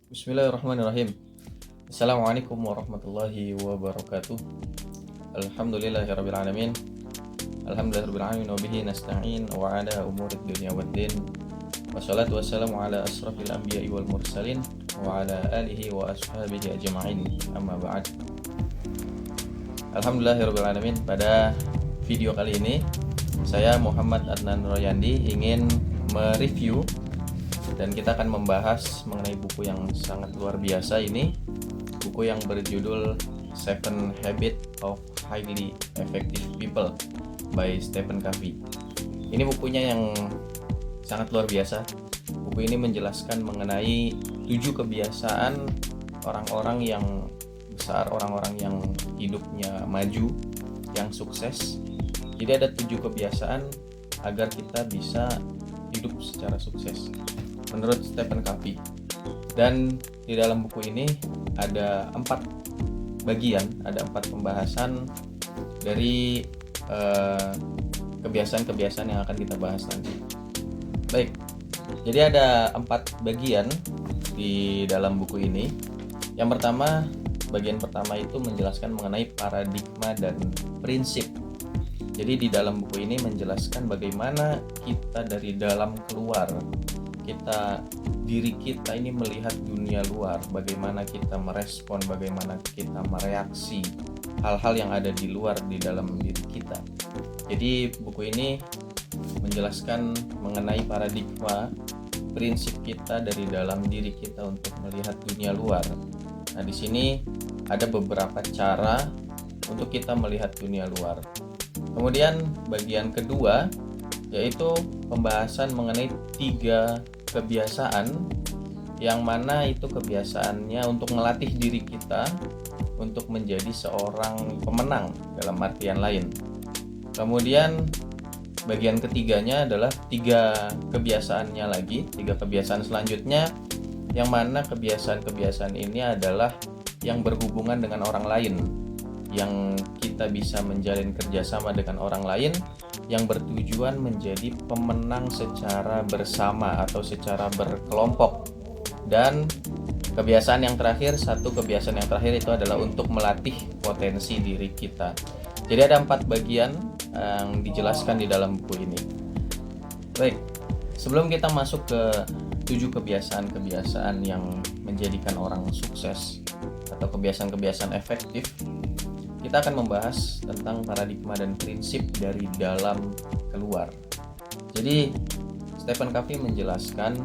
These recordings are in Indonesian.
Bismillahirrahmanirrahim. Assalamualaikum warahmatullahi wabarakatuh. Alhamdulillahirabbil alamin. Alhamdulillahirabbil alamin wa bihi nasta'in wa ala umurid dunya waddin. Wassalatu wassalamu ala asrafil anbiya'i wal mursalin wa ala alihi wa ashabihi ajma'in. Amma ba'd. Alhamdulillahirabbil alamin. Pada video kali ini saya Muhammad Adnan Royandi ingin mereview dan kita akan membahas mengenai buku yang sangat luar biasa ini, buku yang berjudul Seven Habits of Highly Effective People by Stephen Covey. Ini bukunya yang sangat luar biasa. Buku ini menjelaskan mengenai 7 kebiasaan orang-orang yang besar, orang-orang yang hidupnya maju, yang sukses. Jadi ada 7 kebiasaan agar kita bisa hidup secara sukses menurut Stephen Covey. Dan di dalam buku ini ada 4 bagian, ada 4 pembahasan dari kebiasaan-kebiasaan yang akan kita bahas nanti. Baik, jadi ada 4 bagian di dalam buku ini. Yang pertama, bagian pertama itu menjelaskan mengenai paradigma dan prinsip. Jadi di dalam buku ini menjelaskan bagaimana kita dari dalam keluar, diri kita ini melihat dunia luar, bagaimana kita merespon, bagaimana kita mereaksi hal-hal yang ada di luar di dalam diri kita. Jadi buku ini menjelaskan mengenai paradigma, prinsip kita dari dalam diri kita untuk melihat dunia luar. Nah, di sini ada beberapa cara untuk kita melihat dunia luar. Kemudian bagian kedua yaitu pembahasan mengenai 3 kebiasaan, yang mana itu kebiasaannya untuk melatih diri kita untuk menjadi seorang pemenang dalam artian lain. Kemudian bagian ketiganya adalah 3 kebiasaannya lagi, 3 kebiasaan selanjutnya, yang mana kebiasaan-kebiasaan ini adalah yang berhubungan dengan orang lain, yang kita bisa menjalin kerjasama dengan orang lain, yang bertujuan menjadi pemenang secara bersama atau secara berkelompok. Dan kebiasaan yang terakhir, satu kebiasaan yang terakhir itu adalah untuk melatih potensi diri kita. Jadi ada 4 bagian yang dijelaskan di dalam buku ini. Baik, sebelum kita masuk ke 7 kebiasaan-kebiasaan yang menjadikan orang sukses atau kebiasaan-kebiasaan efektif, kita akan membahas tentang paradigma dan prinsip dari dalam keluar. Jadi Stephen Covey menjelaskan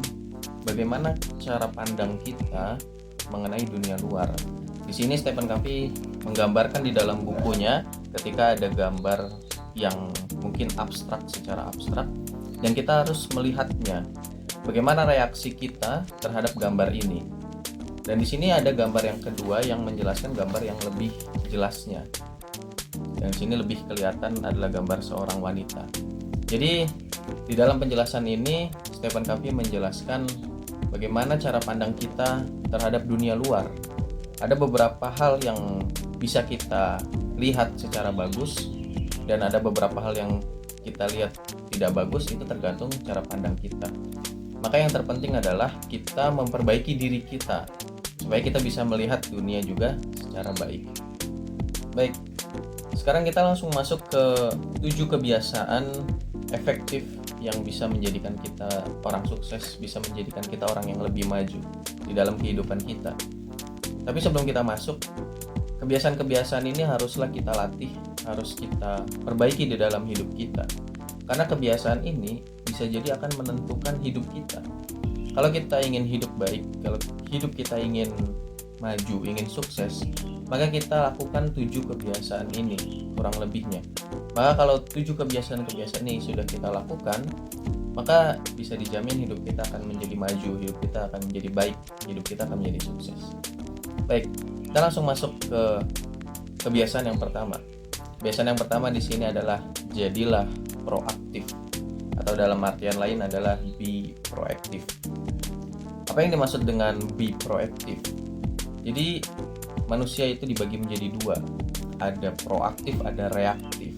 bagaimana cara pandang kita mengenai dunia luar. Di sini Stephen Covey menggambarkan di dalam bukunya ketika ada gambar yang mungkin abstrak, secara abstrak, dan kita harus melihatnya. Bagaimana reaksi kita terhadap gambar ini? Dan di sini ada gambar yang kedua yang menjelaskan gambar yang lebih jelasnya. Yang sini lebih kelihatan adalah gambar seorang wanita. Jadi di dalam penjelasan ini Stephen Covey menjelaskan bagaimana cara pandang kita terhadap dunia luar. Ada beberapa hal yang bisa kita lihat secara bagus dan ada beberapa hal yang kita lihat tidak bagus, itu tergantung cara pandang kita. Maka yang terpenting adalah kita memperbaiki diri kita supaya kita bisa melihat dunia juga secara baik. Baik, sekarang kita langsung masuk ke 7 kebiasaan efektif yang bisa menjadikan kita orang sukses, bisa menjadikan kita orang yang lebih maju di dalam kehidupan kita. Tapi sebelum kita masuk, kebiasaan-kebiasaan ini haruslah kita latih, harus kita perbaiki di dalam hidup kita. Karena kebiasaan ini bisa jadi akan menentukan hidup kita. Kalau kita ingin hidup baik, kalau hidup kita ingin maju, ingin sukses, maka kita lakukan 7 kebiasaan ini kurang lebihnya. Maka kalau 7 kebiasaan-kebiasaan ini sudah kita lakukan, maka bisa dijamin hidup kita akan menjadi maju, hidup kita akan menjadi baik, hidup kita akan menjadi sukses. Baik, kita langsung masuk ke kebiasaan yang pertama. Kebiasaan yang pertama di sini adalah jadilah proaktif, atau dalam artian lain adalah be proactive. Apa yang dimaksud dengan be proactive? Jadi manusia itu dibagi menjadi 2, ada proaktif, ada reaktif.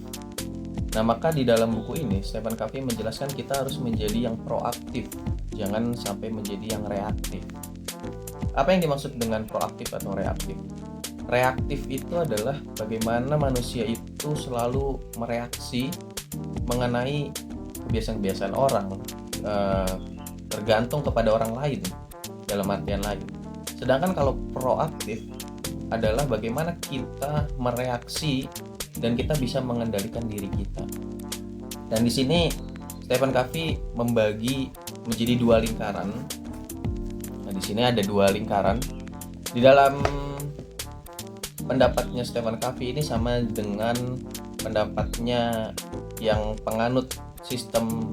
Nah, maka di dalam buku ini Stephen Covey menjelaskan kita harus menjadi yang proaktif, jangan sampai menjadi yang reaktif. Apa yang dimaksud dengan proaktif atau reaktif? Reaktif itu adalah bagaimana manusia itu selalu mereaksi mengenai kebiasaan-kebiasaan orang, tergantung kepada orang lain dalam artian lain. Sedangkan kalau proaktif adalah bagaimana kita mereaksi dan kita bisa mengendalikan diri kita. Dan di sini Stephen Covey membagi menjadi 2 lingkaran. Nah, di sini ada 2 lingkaran. Di dalam pendapatnya Stephen Covey ini sama dengan pendapatnya yang penganut sistem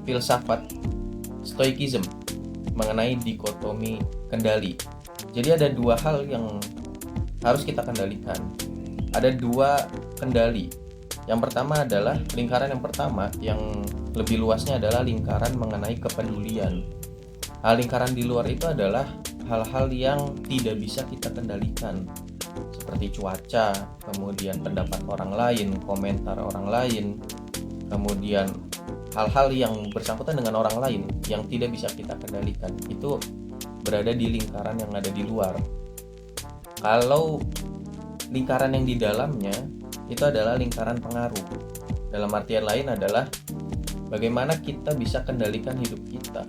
filsafat Stoicism mengenai dikotomi kendali. Jadi ada 2 hal yang harus kita kendalikan. Ada 2 kendali. Yang pertama adalah lingkaran yang pertama yang lebih luasnya adalah lingkaran mengenai kepedulian. Lingkaran di luar itu adalah hal-hal yang tidak bisa kita kendalikan, seperti cuaca, kemudian pendapat orang lain, komentar orang lain, kemudian hal-hal yang bersangkutan dengan orang lain yang tidak bisa kita kendalikan. Itu berada di lingkaran yang ada di luar. Kalau lingkaran yang di dalamnya itu adalah lingkaran pengaruh. Dalam artian lain adalah bagaimana kita bisa kendalikan hidup kita,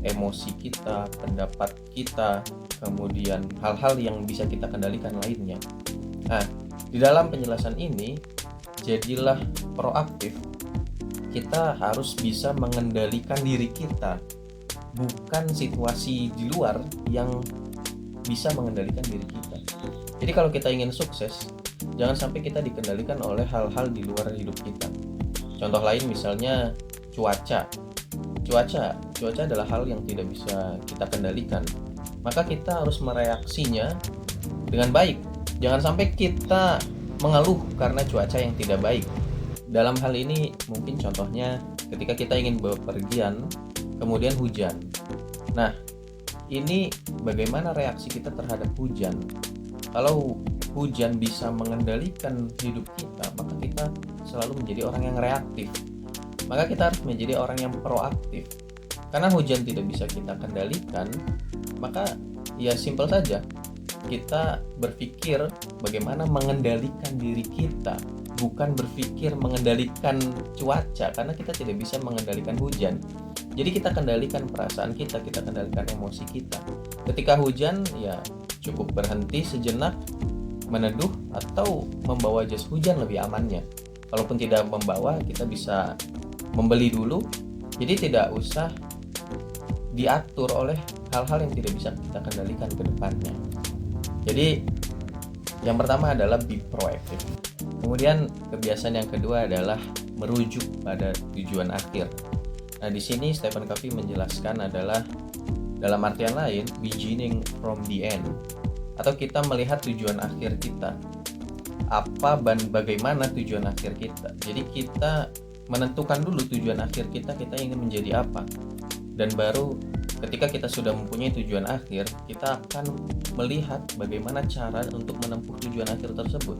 emosi kita, pendapat kita, kemudian hal-hal yang bisa kita kendalikan lainnya. Nah, di dalam penjelasan ini, jadilah proaktif. Kita harus bisa mengendalikan diri kita, bukan situasi di luar yang bisa mengendalikan diri kita. Jadi kalau kita ingin sukses, jangan sampai kita dikendalikan oleh hal-hal di luar hidup kita. Contoh lain misalnya cuaca. Cuaca adalah hal yang tidak bisa kita kendalikan. Maka kita harus mereaksinya dengan baik. Jangan sampai kita mengeluh karena cuaca yang tidak baik. Dalam hal ini mungkin contohnya ketika kita ingin bepergian, kemudian hujan. Nah, ini bagaimana reaksi kita terhadap hujan? Kalau hujan bisa mengendalikan hidup kita, maka kita selalu menjadi orang yang reaktif. Maka kita harus menjadi orang yang proaktif. Karena hujan tidak bisa kita kendalikan, maka ya simpel saja. Kita berpikir bagaimana mengendalikan diri kita, bukan berpikir mengendalikan cuaca, karena kita tidak bisa mengendalikan hujan. Jadi kita kendalikan perasaan kita kendalikan emosi kita. Ketika hujan, ya cukup berhenti sejenak, meneduh, atau membawa jas hujan lebih amannya. Kalaupun tidak membawa, kita bisa membeli dulu. Jadi tidak usah diatur oleh hal-hal yang tidak bisa kita kendalikan ke depannya. Jadi yang pertama adalah be proactive. Kemudian kebiasaan yang kedua adalah merujuk pada tujuan akhir. Nah, di sini Stephen Covey menjelaskan adalah dalam artian lain beginning from the end, atau kita melihat tujuan akhir kita. Apa dan bagaimana tujuan akhir kita. Jadi kita menentukan dulu tujuan akhir kita ingin menjadi apa. Dan baru ketika kita sudah mempunyai tujuan akhir, kita akan melihat bagaimana cara untuk menempuh tujuan akhir tersebut.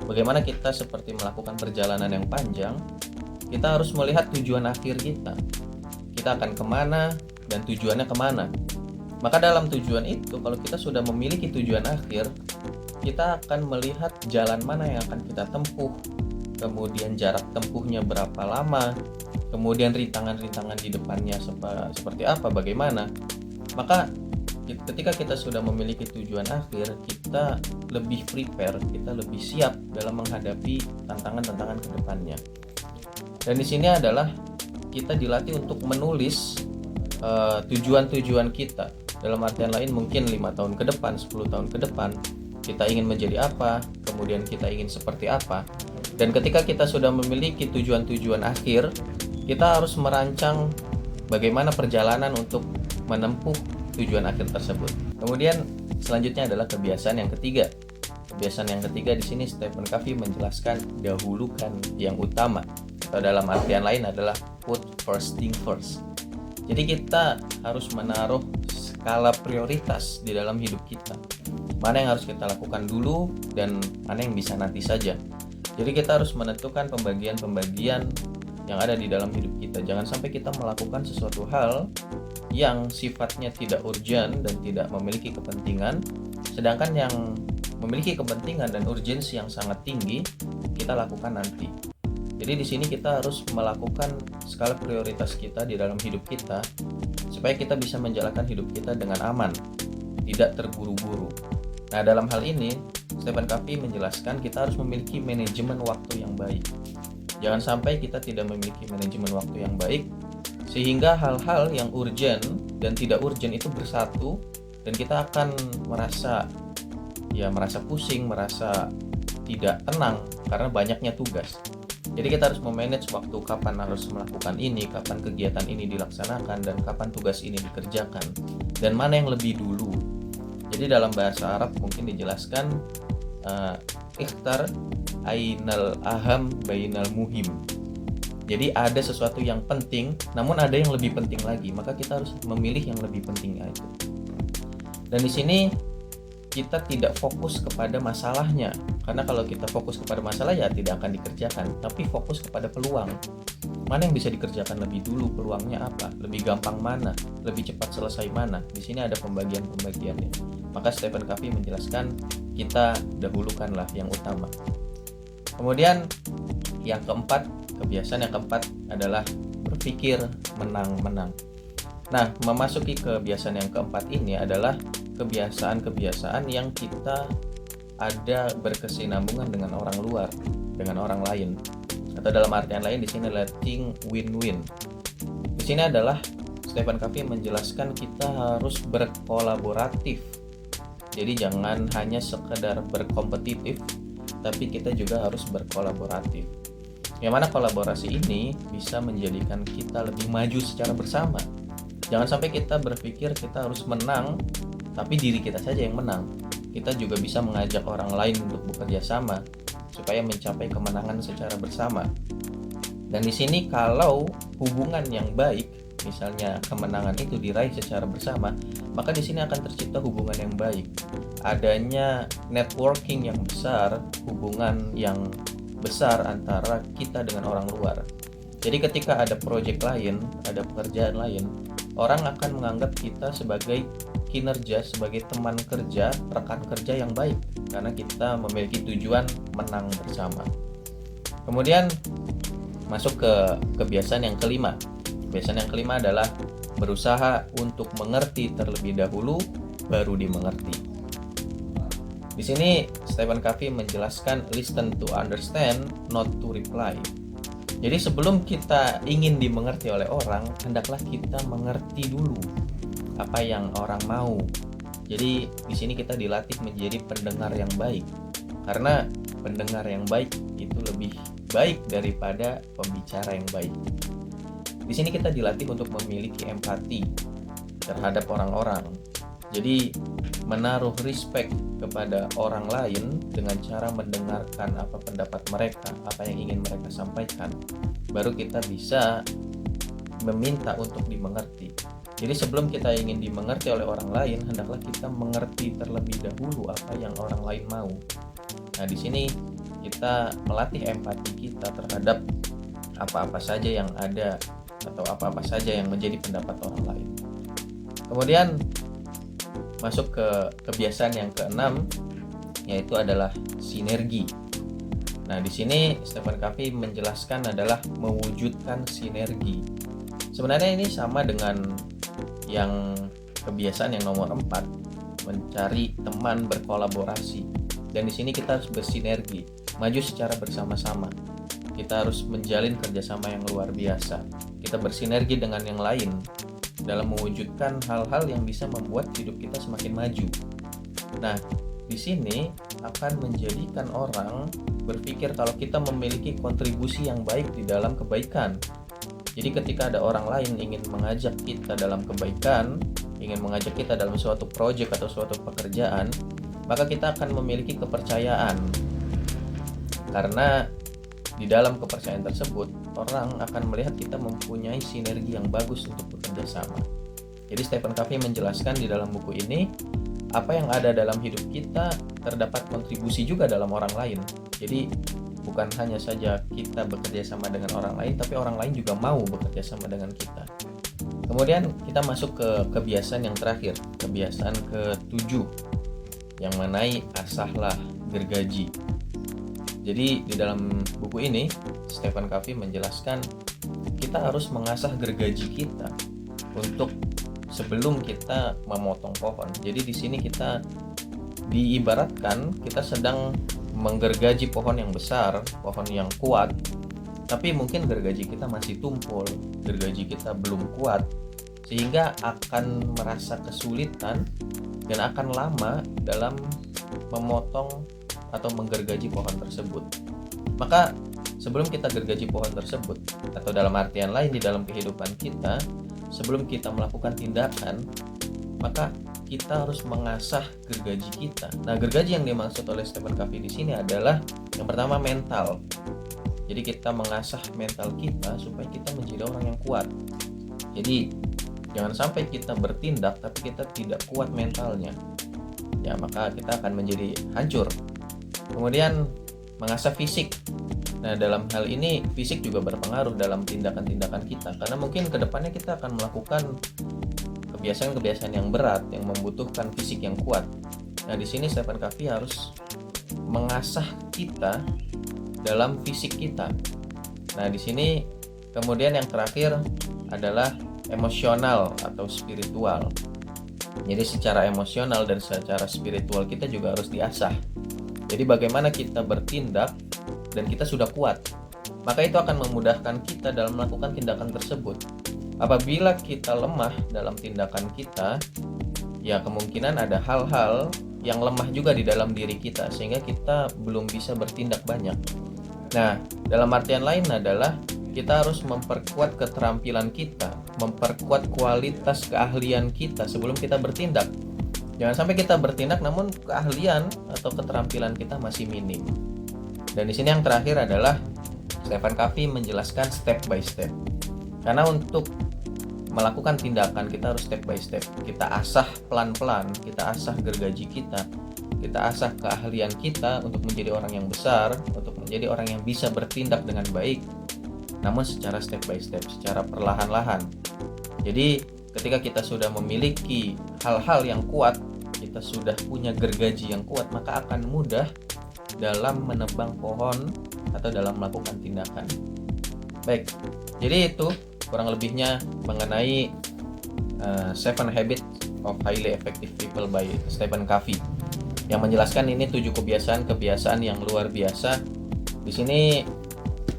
Bagaimana kita seperti melakukan perjalanan yang panjang, kita harus melihat tujuan akhir kita. Kita akan kemana dan tujuannya kemana. Maka dalam tujuan itu, kalau kita sudah memiliki tujuan akhir, kita akan melihat jalan mana yang akan kita tempuh, kemudian jarak tempuhnya berapa lama, kemudian rintangan-rintangan di depannya seperti apa, bagaimana. Maka ketika kita sudah memiliki tujuan akhir, kita lebih prepare, kita lebih siap dalam menghadapi tantangan-tantangan ke depannya. Dan di sini adalah kita dilatih untuk menulis tujuan-tujuan kita. Dalam artian lain mungkin 5 tahun ke depan, 10 tahun ke depan, kita ingin menjadi apa, kemudian kita ingin seperti apa. Dan ketika kita sudah memiliki tujuan-tujuan akhir, kita harus merancang bagaimana perjalanan untuk menempuh tujuan akhir tersebut. Kemudian selanjutnya adalah kebiasaan yang ketiga. Kebiasaan yang ketiga di sini Stephen Covey menjelaskan dahulukan yang utama. Atau dalam artian lain adalah put first thing first. Jadi kita harus menaruh skala prioritas di dalam hidup kita. Mana yang harus kita lakukan dulu dan mana yang bisa nanti saja. Jadi kita harus menentukan pembagian-pembagian yang ada di dalam hidup kita. Jangan sampai kita melakukan sesuatu hal yang sifatnya tidak urgent dan tidak memiliki kepentingan, sedangkan yang memiliki kepentingan dan urgensi yang sangat tinggi kita lakukan nanti. Jadi di sini kita harus melakukan skala prioritas kita di dalam hidup kita supaya kita bisa menjalankan hidup kita dengan aman, tidak terburu-buru. Nah, dalam hal ini Stephen Covey menjelaskan kita harus memiliki manajemen waktu yang baik. Jangan sampai kita tidak memiliki manajemen waktu yang baik sehingga hal-hal yang urgent dan tidak urgent itu bersatu dan kita akan merasa pusing, merasa tidak tenang karena banyaknya tugas. Jadi kita harus memanage waktu, kapan harus melakukan ini, kapan kegiatan ini dilaksanakan, dan kapan tugas ini dikerjakan, dan mana yang lebih dulu. Jadi dalam bahasa Arab mungkin dijelaskan ikhtar ainal aham bainal muhim. Jadi ada sesuatu yang penting, namun ada yang lebih penting lagi, maka kita harus memilih yang lebih pentingnya itu. Dan di sini kita tidak fokus kepada masalahnya, karena kalau kita fokus kepada masalah ya tidak akan dikerjakan, tapi fokus kepada peluang. Mana yang bisa dikerjakan lebih dulu, peluangnya apa, lebih gampang mana, lebih cepat selesai mana. Di sini ada pembagian-pembagiannya. Maka Stephen Covey menjelaskan kita dahulukanlah yang utama. Kemudian yang keempat, kebiasaan yang keempat adalah berpikir menang-menang. Nah, memasuki kebiasaan yang keempat ini adalah kebiasaan-kebiasaan yang kita ada berkesinambungan dengan orang luar, dengan orang lain. Atau dalam artian lain di sini adalah think win-win. Di sini adalah Stephen Covey menjelaskan kita harus berkolaboratif. Jadi jangan hanya sekedar berkompetitif, tapi kita juga harus berkolaboratif. Yang mana kolaborasi ini bisa menjadikan kita lebih maju secara bersama. Jangan sampai kita berpikir kita harus menang, tapi diri kita saja yang menang. Kita juga bisa mengajak orang lain untuk bekerja sama supaya mencapai kemenangan secara bersama. Dan di sini kalau hubungan yang baik, misalnya kemenangan itu diraih secara bersama, maka di sini akan tercipta hubungan yang baik. Adanya networking yang besar, hubungan yang besar antara kita dengan orang luar. Jadi ketika ada proyek lain, ada pekerjaan lain, orang akan menganggap kita sebagai kinerja, sebagai teman kerja, rekan kerja yang baik karena kita memiliki tujuan menang bersama. Kemudian masuk ke kebiasaan yang kelima. Kebiasaan yang kelima adalah berusaha untuk mengerti terlebih dahulu baru dimengerti. Di sini Stephen Covey menjelaskan listen to understand, not to reply. Jadi sebelum kita ingin dimengerti oleh orang, hendaklah kita mengerti dulu apa yang orang mau. Jadi di sini kita dilatih menjadi pendengar yang baik. Karena pendengar yang baik itu lebih baik daripada pembicara yang baik. Di sini kita dilatih untuk memiliki empati terhadap orang-orang. Jadi menaruh respect kepada orang lain dengan cara mendengarkan apa pendapat mereka, apa yang ingin mereka sampaikan. Baru kita bisa meminta untuk dimengerti. Jadi sebelum kita ingin dimengerti oleh orang lain, hendaklah kita mengerti terlebih dahulu apa yang orang lain mau. Nah, di sini kita melatih empati kita terhadap apa-apa saja yang ada atau apa-apa saja yang menjadi pendapat orang lain. Kemudian masuk ke kebiasaan yang keenam, yaitu adalah sinergi. Nah, di sini Stephen Covey menjelaskan adalah mewujudkan sinergi. Sebenarnya ini sama dengan yang kebiasaan yang nomor 4, mencari teman berkolaborasi. Dan di sini kita harus bersinergi, maju secara bersama-sama. Kita harus menjalin kerjasama yang luar biasa. Kita bersinergi dengan yang lain dalam mewujudkan hal-hal yang bisa membuat hidup kita semakin maju. Nah, di sini akan menjadikan orang berpikir kalau kita memiliki kontribusi yang baik di dalam kebaikan. Jadi ketika ada orang lain ingin mengajak kita dalam kebaikan, ingin mengajak kita dalam suatu proyek atau suatu pekerjaan, maka kita akan memiliki kepercayaan. Karena di dalam kepercayaan tersebut, orang akan melihat kita mempunyai sinergi yang bagus untuk bekerja sama. Jadi Stephen Covey menjelaskan di dalam buku ini, apa yang ada dalam hidup kita terdapat kontribusi juga dalam orang lain. Jadi bukan hanya saja kita bekerja sama dengan orang lain, tapi orang lain juga mau bekerja sama dengan kita. Kemudian kita masuk ke kebiasaan yang terakhir, kebiasaan ke-7, yang mengenai asahlah gergaji. Jadi di dalam buku ini Stephen Covey menjelaskan kita harus mengasah gergaji kita untuk sebelum kita memotong pohon. Jadi di sini kita diibaratkan kita sedang menggergaji pohon yang besar, pohon yang kuat, tapi mungkin gergaji kita masih tumpul, gergaji kita belum kuat, sehingga akan merasa kesulitan dan akan lama dalam memotong atau menggergaji pohon tersebut. Maka sebelum kita gergaji pohon tersebut, atau dalam artian lain di dalam kehidupan kita, sebelum kita melakukan tindakan, maka kita harus mengasah gergaji kita. Nah, gergaji yang dimaksud oleh Stephen Covey di sini adalah yang pertama mental. Jadi kita mengasah mental kita supaya kita menjadi orang yang kuat. Jadi jangan sampai kita bertindak tapi kita tidak kuat mentalnya. Ya, maka kita akan menjadi hancur. Kemudian mengasah fisik. Nah, dalam hal ini fisik juga berpengaruh dalam tindakan-tindakan kita, karena mungkin kedepannya kita akan melakukan kebiasaan-kebiasaan yang berat yang membutuhkan fisik yang kuat. Nah, di sini Stephen Covey harus mengasah kita dalam fisik kita. Nah, di sini kemudian yang terakhir adalah emosional atau spiritual. Jadi secara emosional dan secara spiritual kita juga harus diasah. Jadi bagaimana kita bertindak dan kita sudah kuat, maka itu akan memudahkan kita dalam melakukan tindakan tersebut. Apabila kita lemah dalam tindakan kita, ya kemungkinan ada hal-hal yang lemah juga di dalam diri kita sehingga kita belum bisa bertindak banyak. Nah, dalam artian lain adalah kita harus memperkuat keterampilan kita, memperkuat kualitas keahlian kita sebelum kita bertindak. Jangan sampai kita bertindak namun keahlian atau keterampilan kita masih minim. Dan di sini yang terakhir adalah Stephen Covey menjelaskan step by step. Karena untuk melakukan tindakan kita harus step by step. Kita asah pelan-pelan, kita asah gergaji kita asah keahlian kita untuk menjadi orang yang besar, untuk menjadi orang yang bisa bertindak dengan baik, namun secara step by step, secara perlahan-lahan. Jadi ketika kita sudah memiliki hal-hal yang kuat, kita sudah punya gergaji yang kuat, maka akan mudah dalam menebang pohon atau dalam melakukan tindakan. Baik, jadi itu kurang lebihnya mengenai 7 Habits of Highly Effective People by Stephen Covey, yang menjelaskan ini 7 kebiasaan yang luar biasa. Di sini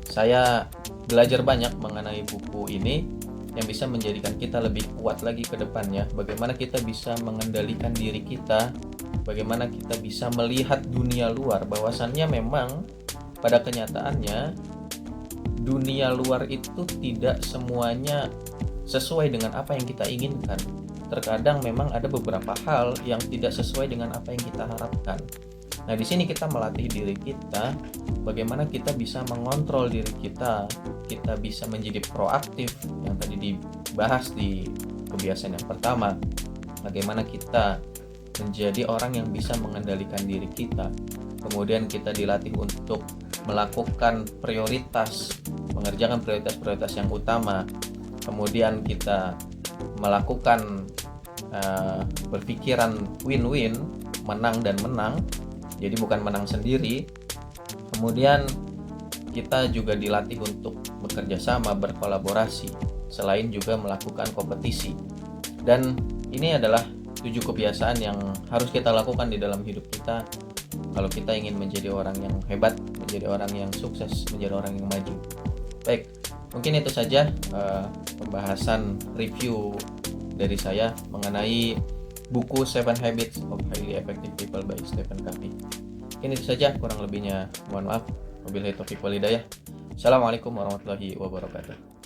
saya belajar banyak mengenai buku ini yang bisa menjadikan kita lebih kuat lagi ke depannya. Bagaimana kita bisa mengendalikan diri kita, bagaimana kita bisa melihat dunia luar, bahwasannya memang pada kenyataannya dunia luar itu tidak semuanya sesuai dengan apa yang kita inginkan. Terkadang memang ada beberapa hal yang tidak sesuai dengan apa yang kita harapkan. Nah, di sini kita melatih diri kita bagaimana kita bisa mengontrol diri kita bisa menjadi proaktif yang tadi dibahas di kebiasaan yang pertama. Bagaimana kita menjadi orang yang bisa mengendalikan diri kita. Kemudian kita dilatih untuk melakukan prioritas, mengerjakan prioritas-prioritas yang utama. Kemudian kita melakukan berpikiran win-win, menang dan menang, jadi bukan menang sendiri. Kemudian kita juga dilatih untuk bekerja sama, berkolaborasi, selain juga melakukan kompetisi. Dan ini adalah 7 kebiasaan yang harus kita lakukan di dalam hidup kita kalau kita ingin menjadi orang yang hebat, menjadi orang yang sukses, menjadi orang yang maju. Baik, mungkin itu saja pembahasan review dari saya mengenai buku 7 Habits of Highly Effective People by Stephen Covey. Mungkin itu saja, kurang lebihnya mohon maaf. Wabillahi taufiq wal hidayah. Assalamualaikum warahmatullahi wabarakatuh.